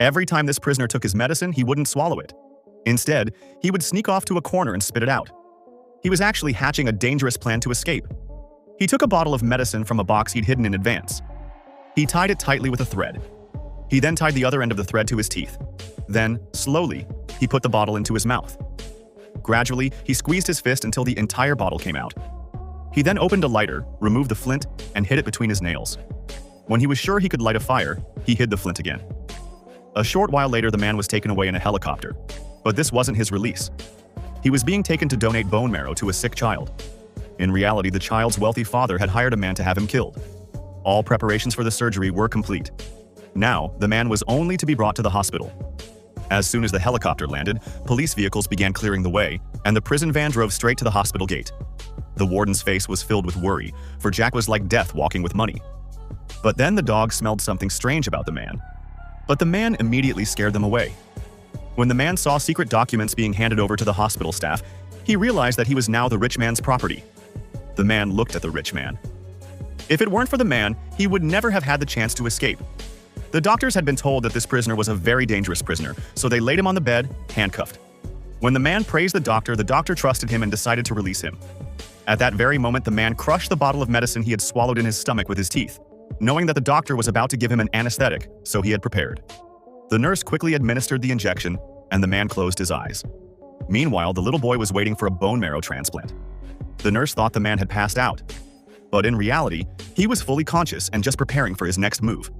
Every time this prisoner took his medicine, he wouldn't swallow it. Instead, he would sneak off to a corner and spit it out. He was actually hatching a dangerous plan to escape. He took a bottle of medicine from a box he'd hidden in advance. He tied it tightly with a thread. He then tied the other end of the thread to his teeth. Then, slowly, he put the bottle into his mouth. Gradually, he squeezed his fist until the entire bottle came out. He then opened a lighter, removed the flint, and hid it between his nails. When he was sure he could light a fire, he hid the flint again. A short while later, the man was taken away in a helicopter. But this wasn't his release. He was being taken to donate bone marrow to a sick child. In reality, the child's wealthy father had hired a man to have him killed. All preparations for the surgery were complete. Now, the man was only to be brought to the hospital. As soon as the helicopter landed, police vehicles began clearing the way, and the prison van drove straight to the hospital gate. The warden's face was filled with worry, for Jack was like death walking with money. But then the dog smelled something strange about the man. But the man immediately scared them away. When the man saw secret documents being handed over to the hospital staff, he realized that he was now the rich man's property. The man looked at the rich man. If it weren't for the man, he would never have had the chance to escape. The doctors had been told that this prisoner was a very dangerous prisoner, so they laid him on the bed, handcuffed. When the man praised the doctor trusted him and decided to release him. At that very moment, the man crushed the bottle of medicine he had swallowed in his stomach with his teeth, knowing that the doctor was about to give him an anesthetic, so he had prepared. The nurse quickly administered the injection, and the man closed his eyes. Meanwhile, the little boy was waiting for a bone marrow transplant. The nurse thought the man had passed out, but in reality, he was fully conscious and just preparing for his next move.